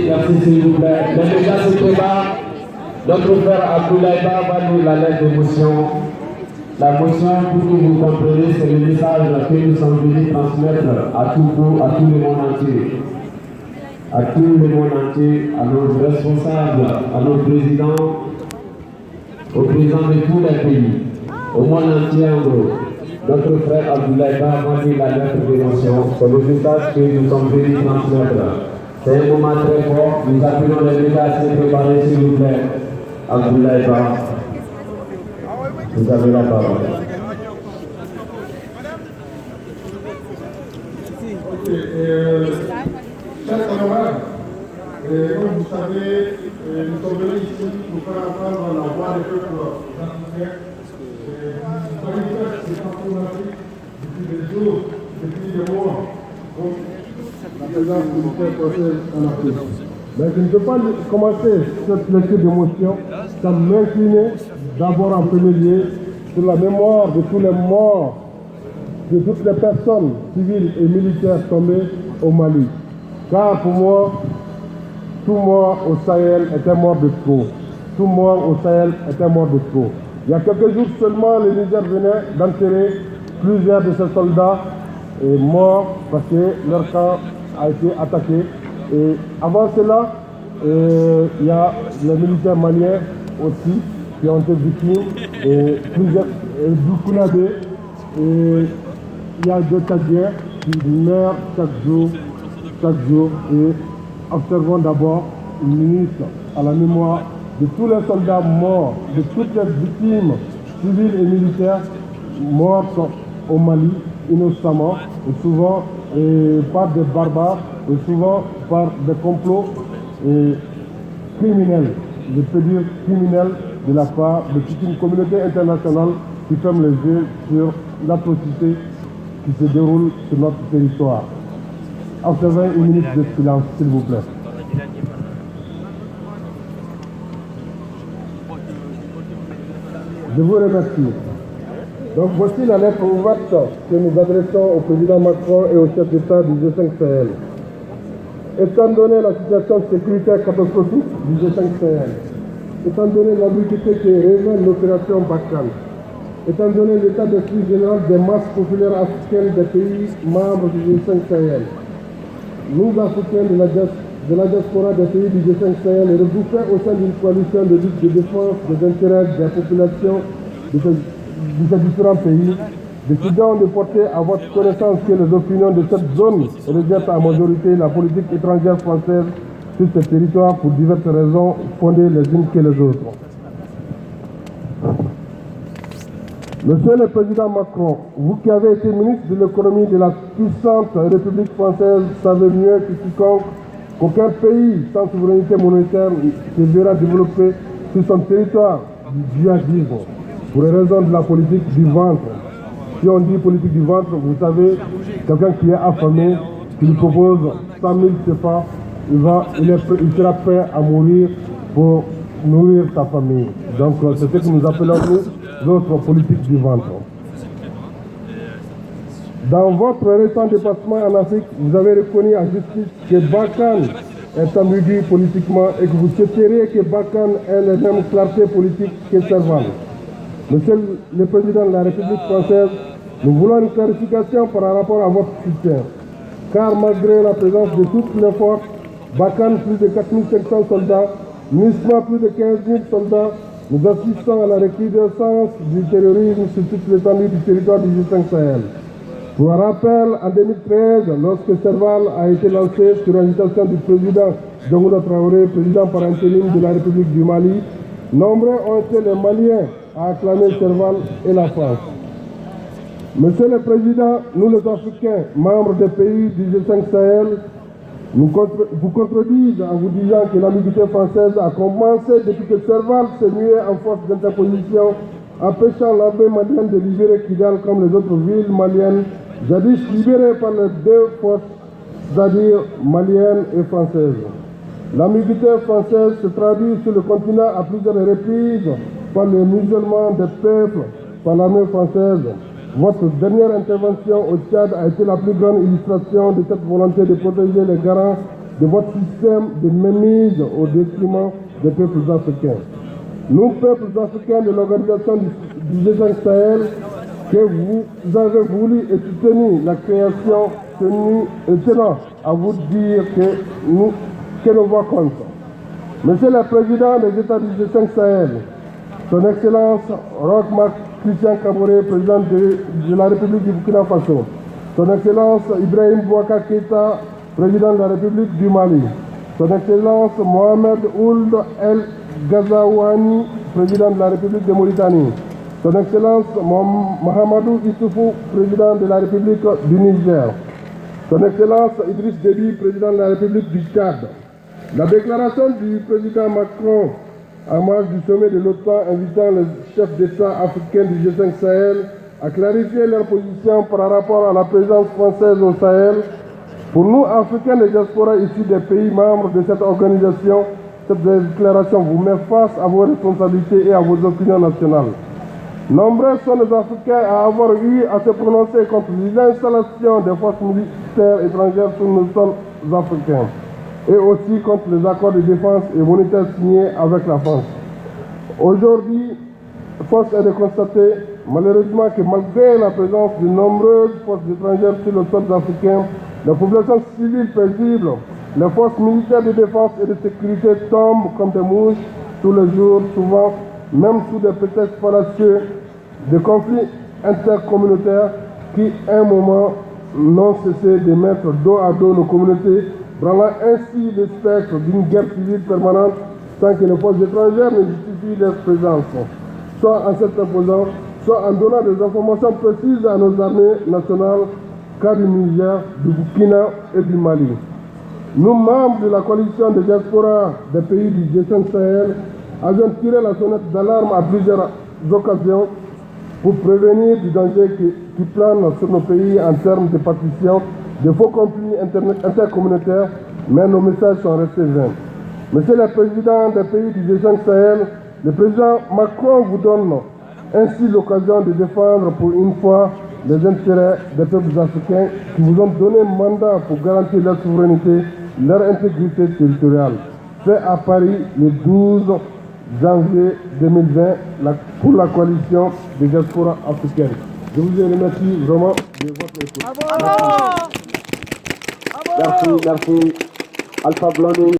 Merci s'il vous plaît. Mais déjà ce débat, notre frère Abdoulaye Ba va lire la lettre de motion. La motion, pour que vous compreniez, c'est le message que nous sommes venus transmettre à tout le monde entier. À tout le monde entier, à nos responsables, à nos présidents, aux présidents de tous les pays, au monde entier en gros. Notre frère Abdoulaye Ba va lire la lettre de motion. C'est le message que nous sommes venus transmettre. C'est un moment très fort. Nous appelons les médias à se préparer, s'il vous plaît. Abdoulaye Ba, vous avez la parole. Ok, chers camarades, comme vous savez, nous sommes venus ici pour faire entendre la voix des peuples africains. Nous avons fait des campagnes depuis des jours, depuis des mois. La présence militaire française en Afrique. Mais je ne peux pas commencer cette lecture d'émotion sans m'incliner d'abord en premier lieu sur la mémoire de tous les morts, de toutes les personnes civiles et militaires tombées au Mali. Car pour moi, tout mort au Sahel est un mort de trop. Tout mort au Sahel est un mort de trop. Il y a quelques jours seulement, le Niger venait d'enterrer plusieurs de ses soldats morts parce que leur camp a été attaqué. Et avant cela, il y a les militaires maliens aussi qui ont été victimes, et plusieurs Burkinabés, et il y a deux Tchadiens qui meurent chaque jour. Et observons d'abord une minute à la mémoire de tous les soldats morts, de toutes les victimes civiles et militaires mortes au Mali innocemment, et souvent par des barbares, et souvent par des complots criminels, je peux dire criminels, de la part de toute une communauté internationale qui ferme les yeux sur l'atrocité qui se déroule sur notre territoire. Observez une minute de silence, s'il vous plaît. Je vous remercie. Donc voici la lettre ouverte que nous adressons au président Macron et au chef d'État du G5 Sahel. Étant donné la situation sécuritaire catastrophique du G5 Sahel, étant donné l'ambiguïté qui révèle l'opération Barkhane, étant donné l'état d'esprit général des masses populaires africaines des pays membres du G5 Sahel, nous, Africains de la diaspora des pays du G5 Sahel, regroupés au sein d'une coalition de lutte de défense des intérêts des populations de ces différents pays, décidons de porter à votre connaissance que les opinions de cette zone rejettent à majorité la politique étrangère française sur ce territoire pour diverses raisons fondées les unes que les autres. Monsieur le Président Macron, vous qui avez été ministre de l'économie de la puissante République française, savez mieux que quiconque qu'aucun pays sans souveraineté monétaire se verra développer sur son territoire du djihadisme pour les raisons de la politique du ventre. Si on dit politique du ventre, vous savez, quelqu'un qui est affamé, qui lui propose 100 000 CFA, il sera prêt à mourir pour nourrir sa famille. Donc c'est ce que nous appelons nous notre politique du ventre. Dans votre récent déplacement en Afrique, vous avez reconnu à justice que Barkhane est ambigu politiquement et que vous souhaiteriez que Barkhane ait les mêmes clartés politiques que Serval. Monsieur le Président de la République française, nous voulons une clarification par rapport à votre soutien. Car malgré la présence de toutes les forces, Barkhane plus de 4500 soldats, MINUSMA plus de 15 000 soldats, nous assistons à la recrudescence du terrorisme sur toute l'étendue du territoire du G5 Sahel. Pour un rappel, en 2013, lorsque Serval a été lancé sur invitation du président Diongoula Traoré, président par intérim de la République du Mali, nombreux ont été les Maliens à acclamer Serval et la France. Monsieur le Président, nous les Africains, membres des pays du G5 Sahel, vous contredisent en vous disant que l'ambiguïté française a commencé depuis que Serval s'est mué en force d'interposition, empêchant l'armée malienne de libérer Kidal comme les autres villes maliennes, jadis libérées par les deux forces, c'est-à-dire maliennes et françaises. L'ambiguïté française se traduit sur le continent à plusieurs reprises par les musulmans des peuples, par l'armée française. Votre dernière intervention au Tchad a été la plus grande illustration de cette volonté de protéger les garants de votre système de mainmise au détriment des peuples africains. Nous, peuples africains de l'organisation du G5 Sahel, que vous avez voulu et soutenu la création, tenant à vous dire que nos voix comptent. Monsieur le Président des États du G5 Sahel, Son Excellence Roch Marc Christian Kaboré, président de la République du Burkina Faso, Son Excellence Ibrahim Boubacar Keïta, président de la République du Mali, Son Excellence Mohamed Ould El Ghazouani, président de la République de Mauritanie, Son Excellence Mahamadou Issoufou, président de la République du Niger, Son Excellence Idriss Déby, président de la République du Tchad. La déclaration du président Macron en marge du sommet de l'OTAN invitant les chefs d'État africains du G5 Sahel à clarifier leur position par rapport à la présence française au Sahel. Pour nous, Africains de diaspora issus des pays membres de cette organisation, cette déclaration vous met face à vos responsabilités et à vos opinions nationales. Nombreux sont les Africains à avoir eu à se prononcer contre l'installation des forces militaires étrangères sur nos sols africains, et aussi contre les accords de défense et monétaire signés avec la France. Aujourd'hui, force est de constater malheureusement que malgré la présence de nombreuses forces étrangères sur le sol africain, la population civile paisible, les forces militaires de défense et de sécurité tombent comme des mouches tous les jours, souvent même sous des prétextes fallacieux de conflits intercommunautaires qui, à un moment, n'ont cessé de mettre dos à dos nos communautés, branlant ainsi le spectre d'une guerre civile permanente sans que les forces étrangères ne justifient leur présence, soit en s'interposant, soit en donnant des informations précises à nos armées nationales, cas du Niger, du Burkina et du Mali. Nous, membres de la coalition des diasporas des pays du G5 Sahel, avions tiré la sonnette d'alarme à plusieurs occasions pour prévenir du danger qui plane sur nos pays en termes de partition, de faux conflits intercommunautaires, mais nos messages sont restés vains. Monsieur le Président des pays du G5 Sahel, le Président Macron vous donne ainsi l'occasion de défendre pour une fois les intérêts des peuples africains qui vous ont donné mandat pour garantir leur souveraineté, leur intégrité territoriale. Fait à Paris le 12 janvier 2020 pour la coalition des diasporas africaines. Je vous remercie vraiment de votre écoute. Merci, merci. Alpha Blondy.